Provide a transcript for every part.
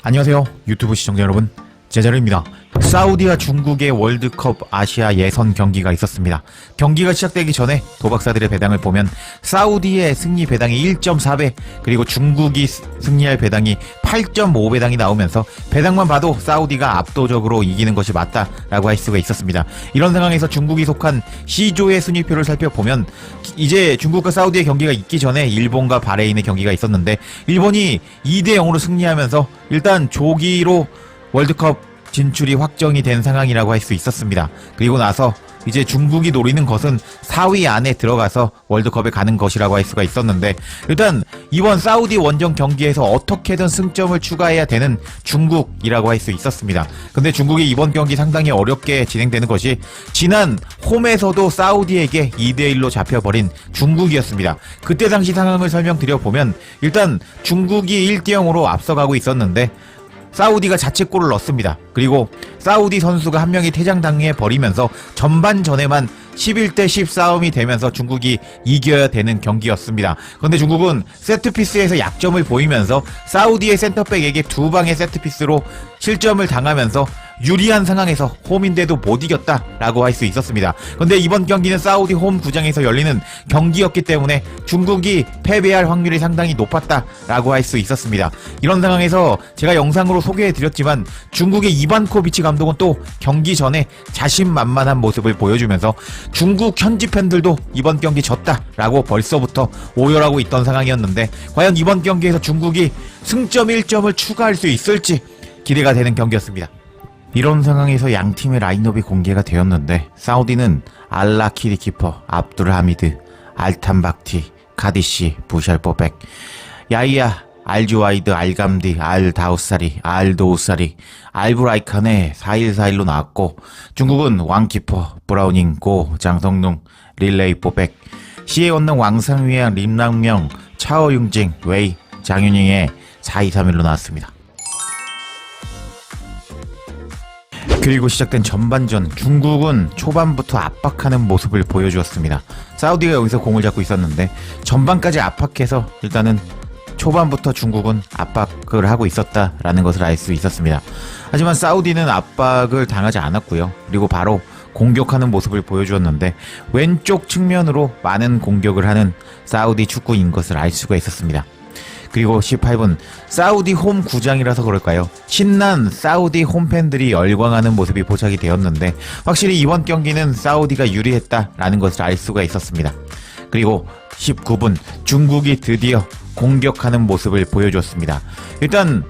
안녕하세요 유튜브 시청자 여러분, 제자르입니다. 사우디와 중국의 월드컵 아시아 예선 경기가 있었습니다. 경기가 시작되기 전에 도박사들의 배당을 보면 사우디의 승리 배당이 1.4배, 그리고 중국이 승리할 배당이 8.5배당이 나오면서 배당만 봐도 사우디가 압도적으로 이기는 것이 맞다라고 할 수가 있었습니다. 이런 상황에서 중국이 속한 C조의 순위표를 살펴보면 이제 중국과 사우디의 경기가 있기 전에 일본과 바레인의 경기가 있었는데 일본이 2대0으로 승리하면서 일단 조기로 월드컵 진출이 확정이 된 상황이라고 할 수 있었습니다. 그리고 나서 이제 중국이 노리는 것은 4위 안에 들어가서 월드컵에 가는 것이라고 할 수가 있었는데, 일단 이번 사우디 원정 경기에서 어떻게든 승점을 추가해야 되는 중국이라고 할 수 있었습니다. 근데 중국이 이번 경기 상당히 어렵게 진행되는 것이 지난 홈에서도 사우디에게 2대1로 잡혀버린 중국이었습니다. 그때 당시 상황을 설명드려보면 일단 중국이 1대0으로 앞서가고 있었는데 사우디가 자책골을 넣습니다. 그리고 사우디 선수가 한 명이 퇴장당해 버리면서 전반전에만 11대 10 싸움이 되면서 중국이 이겨야 되는 경기였습니다. 그런데 중국은 세트피스에서 약점을 보이면서 사우디의 센터백에게 두 방의 세트피스로 실점을 당하면서 유리한 상황에서 홈인데도 못 이겼다라고 할 수 있었습니다. 그런데 이번 경기는 사우디 홈 구장에서 열리는 경기였기 때문에 중국이 패배할 확률이 상당히 높았다라고 할 수 있었습니다. 이런 상황에서 제가 영상으로 소개해드렸지만 중국의 이반코비치 감독은 또 경기 전에 자신만만한 모습을 보여주면서 중국 현지 팬들도 이번 경기 졌다라고 벌써부터 오열하고 있던 상황이었는데, 과연 이번 경기에서 중국이 승점 1점을 추가할 수 있을지 기대가 되는 경기였습니다. 이런 상황에서 양팀의 라인업이 공개가 되었는데 사우디는 알라키리 키퍼, 압둘하미드, 알탄박티, 카디시, 부샬뽀백, 야이야, 알주와이드, 알감디, 알다우사리, 알도우사리, 알브라이칸의 4-1-4-1로 나왔고, 중국은 왕키퍼, 브라우닝, 고, 장성룽, 릴레이 뽀백, 시에 원능 왕상위양, 림랑명, 차오융징, 웨이, 장윤잉의 4-2-3-1로 나왔습니다. 그리고 시작된 전반전, 중국은 초반부터 압박하는 모습을 보여주었습니다. 사우디가 여기서 공을 잡고 있었는데 전반까지 압박해서 일단은 초반부터 중국은 압박을 하고 있었다라는 것을 알 수 있었습니다. 하지만 사우디는 압박을 당하지 않았고요. 그리고 바로 공격하는 모습을 보여주었는데 왼쪽 측면으로 많은 공격을 하는 사우디 축구인 것을 알 수가 있었습니다. 그리고 18분, 사우디 홈 구장이라서 그럴까요? 신난 사우디 홈팬들이 열광하는 모습이 포착이 되었는데 확실히 이번 경기는 사우디가 유리했다라는 것을 알 수가 있었습니다. 그리고 19분, 중국이 드디어 공격하는 모습을 보여줬습니다. 일단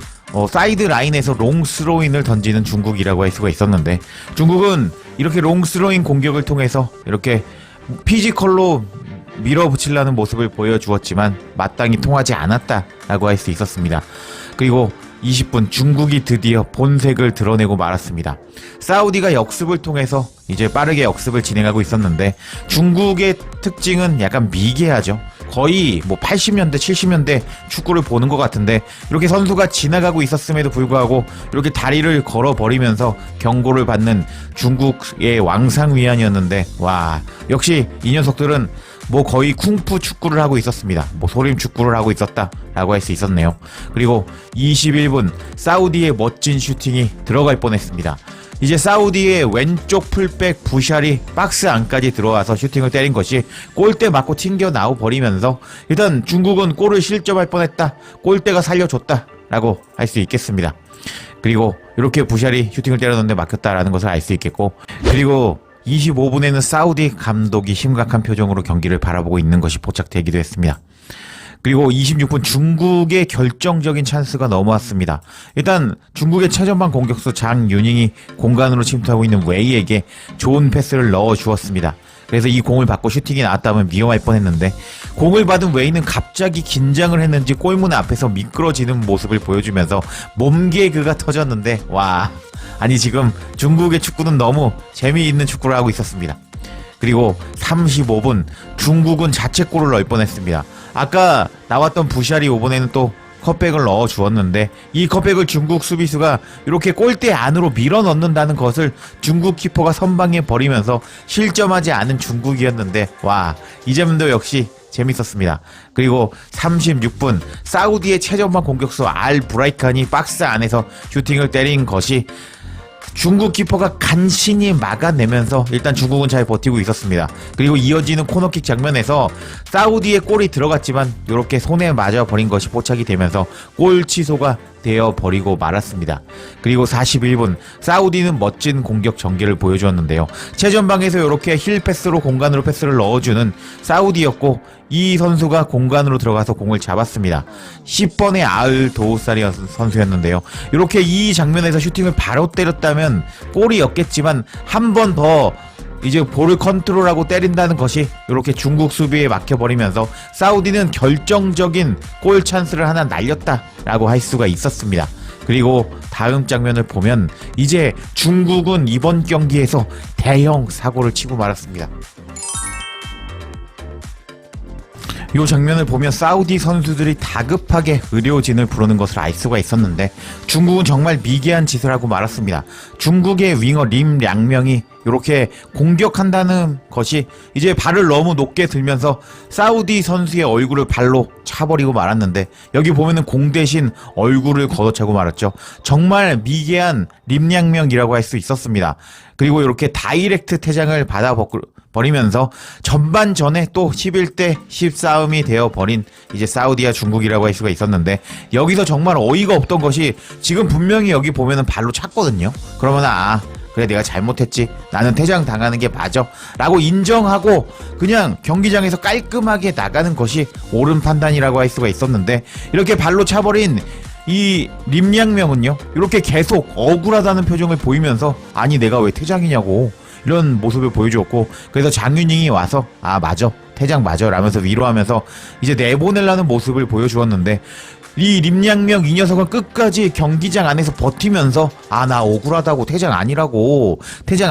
사이드 라인에서 롱스로인을 던지는 중국이라고 할 수가 있었는데, 중국은 이렇게 롱스로인 공격을 통해서 이렇게 피지컬로 밀어붙이려는 모습을 보여주었지만 마땅히 통하지 않았다라고 할 수 있었습니다. 그리고 20분, 중국이 드디어 본색을 드러내고 말았습니다. 사우디가 역습을 통해서 이제 빠르게 역습을 진행하고 있었는데 중국의 특징은 약간 미개하죠. 거의 80년대 70년대 축구를 보는 것 같은데 이렇게 선수가 지나가고 있었음에도 불구하고 이렇게 다리를 걸어버리면서 경고를 받는 중국의 왕상위안이었는데, 와, 역시 이 녀석들은 거의 쿵푸 축구를 하고 있었습니다. 소림 축구를 하고 있었다라고 할 수 있었네요. 그리고 21분, 사우디의 멋진 슈팅이 들어갈 뻔했습니다. 이제 사우디의 왼쪽 풀백 부샬이 박스 안까지 들어와서 슈팅을 때린 것이 골대 맞고 튕겨 나와 버리면서 일단 중국은 골을 실점할 뻔했다, 골대가 살려줬다라고 할 수 있겠습니다. 그리고 이렇게 부샬이 슈팅을 때렸는데 막혔다라는 것을 알 수 있겠고, 그리고 25분에는 사우디 감독이 심각한 표정으로 경기를 바라보고 있는 것이 포착되기도 했습니다. 그리고 26분, 중국의 결정적인 찬스가 넘어왔습니다. 일단 중국의 최전방 공격수 장윤잉이 공간으로 침투하고 있는 웨이에게 좋은 패스를 넣어주었습니다. 그래서 이 공을 받고 슈팅이 나왔다면 위험할 뻔했는데 공을 받은 웨이는 갑자기 긴장을 했는지 골문 앞에서 미끄러지는 모습을 보여주면서 몸개그가 터졌는데, 와, 아니 지금 중국의 축구는 너무 재미있는 축구를 하고 있었습니다. 그리고 35분, 중국은 자책골을 넣을 뻔했습니다. 아까 나왔던 부샬이 이번에는 또 컵백을 넣어 주었는데 이 컵백을 중국 수비수가 이렇게 골대 안으로 밀어 넣는다는 것을 중국 키퍼가 선방해 버리면서 실점하지 않은 중국이었는데, 와, 이 점도 역시 재밌었습니다. 그리고 36분 사우디의 최전방 공격수 알 브라이칸이 박스 안에서 슈팅을 때린 것이 중국 키퍼가 간신히 막아내면서 일단 중국은 잘 버티고 있었습니다. 그리고 이어지는 코너킥 장면에서 사우디의 골이 들어갔지만 이렇게 손에 맞아 버린 것이 포착이 되면서 골 취소가 되어 버리고 말았습니다. 그리고 41분 사우디는 멋진 공격 전개를 보여주었는데요. 최전방에서 이렇게 힐 패스로 공간으로 패스를 넣어주는 사우디였고 이 선수가 공간으로 들어가서 공을 잡았습니다. 10번의 아을 도우사리 선수였는데요. 이렇게 이 장면에서 슈팅을 바로 때렸다면 골이었겠지만 한 번 더 이제 볼을 컨트롤하고 때린다는 것이 이렇게 중국 수비에 막혀버리면서 사우디는 결정적인 골 찬스를 하나 날렸다라고 할 수가 있었습니다. 그리고 다음 장면을 보면 이제 중국은 이번 경기에서 대형 사고를 치고 말았습니다. 이 장면을 보면 사우디 선수들이 다급하게 의료진을 부르는 것을 알 수가 있었는데 중국은 정말 미개한 짓을 하고 말았습니다. 중국의 윙어 림 량명이 이렇게 공격한다는 것이 이제 발을 너무 높게 들면서 사우디 선수의 얼굴을 발로 차버리고 말았는데 여기 보면은 공 대신 얼굴을 걷어차고 말았죠. 정말 미개한 림 량명이라고 할 수 있었습니다. 그리고 이렇게 다이렉트 퇴장을 받아버리면서 전반전에 또 11대 10 싸움이 되어버린 이제 사우디와 중국이라고 할 수가 있었는데 여기서 정말 어이가 없던 것이 지금 분명히 여기 보면은 발로 찼거든요. 그러면 그래 내가 잘못했지 나는 퇴장 당하는 게 맞아 라고 인정하고 그냥 경기장에서 깔끔하게 나가는 것이 옳은 판단이라고 할 수가 있었는데 이렇게 발로 차버린 이 림량명은요 이렇게 계속 억울하다는 표정을 보이면서 아니 내가 왜 퇴장이냐고 이런 모습을 보여주었고 그래서 장윤잉이 와서 맞아 퇴장 맞아 라면서 위로하면서 이제 내보내려는 모습을 보여주었는데 이 림량명 이 녀석은 끝까지 경기장 안에서 버티면서 나 억울하다고 퇴장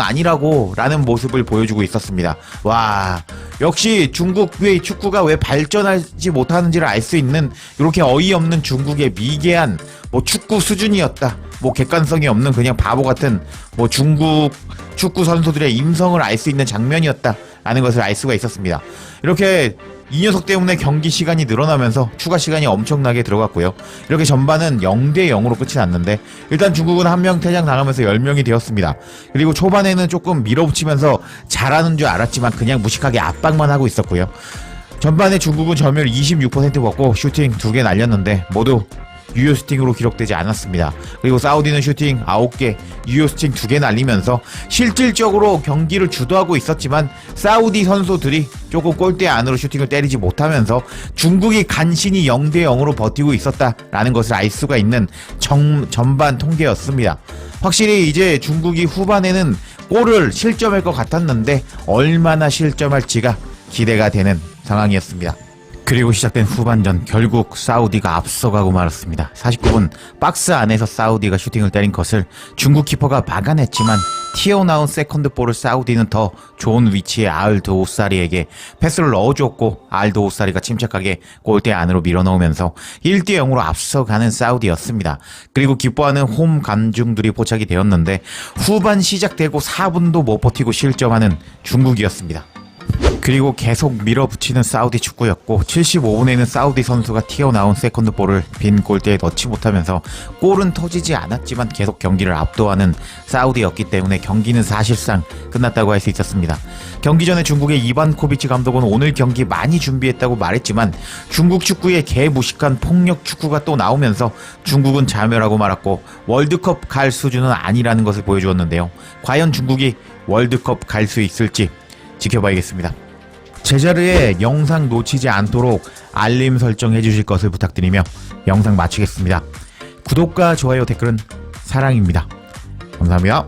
아니라고 라는 모습을 보여주고 있었습니다. 와 역시 중국의 축구가 왜 발전하지 못하는지를 알 수 있는 이렇게 어이없는 중국의 미개한 축구 수준이었다. 객관성이 없는 그냥 바보 같은 중국 축구 선수들의 임성을 알 수 있는 장면이었다라는 것을 알 수가 있었습니다. 이렇게 이 녀석 때문에 경기 시간이 늘어나면서 추가 시간이 엄청나게 들어갔고요. 이렇게 전반은 0대 0으로 끝이 났는데 일단 중국은 한 명 퇴장 당하면서 10명이 되었습니다. 그리고 초반에는 조금 밀어붙이면서 잘하는 줄 알았지만 그냥 무식하게 압박만 하고 있었고요. 전반에 중국은 점유율 26% 먹고 슈팅 2개 날렸는데 모두 유효 슈팅으로 기록되지 않았습니다. 그리고 사우디는 슈팅 9개, 유효 슈팅 2개 날리면서 실질적으로 경기를 주도하고 있었지만 사우디 선수들이 조금 골대 안으로 슈팅을 때리지 못하면서 중국이 간신히 0대 0으로 버티고 있었다라는 것을 알 수가 있는 전반 통계였습니다. 확실히 이제 중국이 후반에는 골을 실점할 것 같았는데 얼마나 실점할지가 기대가 되는 상황이었습니다. 그리고 시작된 후반전 결국 사우디가 앞서가고 말았습니다. 49분 박스 안에서 사우디가 슈팅을 때린 것을 중국 키퍼가 막아냈지만 튀어나온 세컨드 볼을 사우디는 더 좋은 위치에 알도우사리에게 패스를 넣어주었고 알도우사리가 침착하게 골대 안으로 밀어넣으면서 1대 0으로 앞서가는 사우디였습니다. 그리고 기뻐하는 홈 관중들이 포착이 되었는데 후반 시작되고 4분도 못 버티고 실점하는 중국이었습니다. 그리고 계속 밀어붙이는 사우디 축구였고 75분에는 사우디 선수가 튀어나온 세컨드볼을 빈 골대에 넣지 못하면서 골은 터지지 않았지만 계속 경기를 압도하는 사우디였기 때문에 경기는 사실상 끝났다고 할 수 있었습니다. 경기 전에 중국의 이반코비치 감독은 오늘 경기 많이 준비했다고 말했지만 중국 축구의 개무식한 폭력 축구가 또 나오면서 중국은 자멸하고 말았고 월드컵 갈 수준은 아니라는 것을 보여주었는데요. 과연 중국이 월드컵 갈 수 있을지 지켜봐야겠습니다. 제자리에 영상 놓치지 않도록 알림 설정해 주실 것을 부탁드리며 영상 마치겠습니다. 구독과 좋아요 댓글은 사랑입니다. 감사합니다.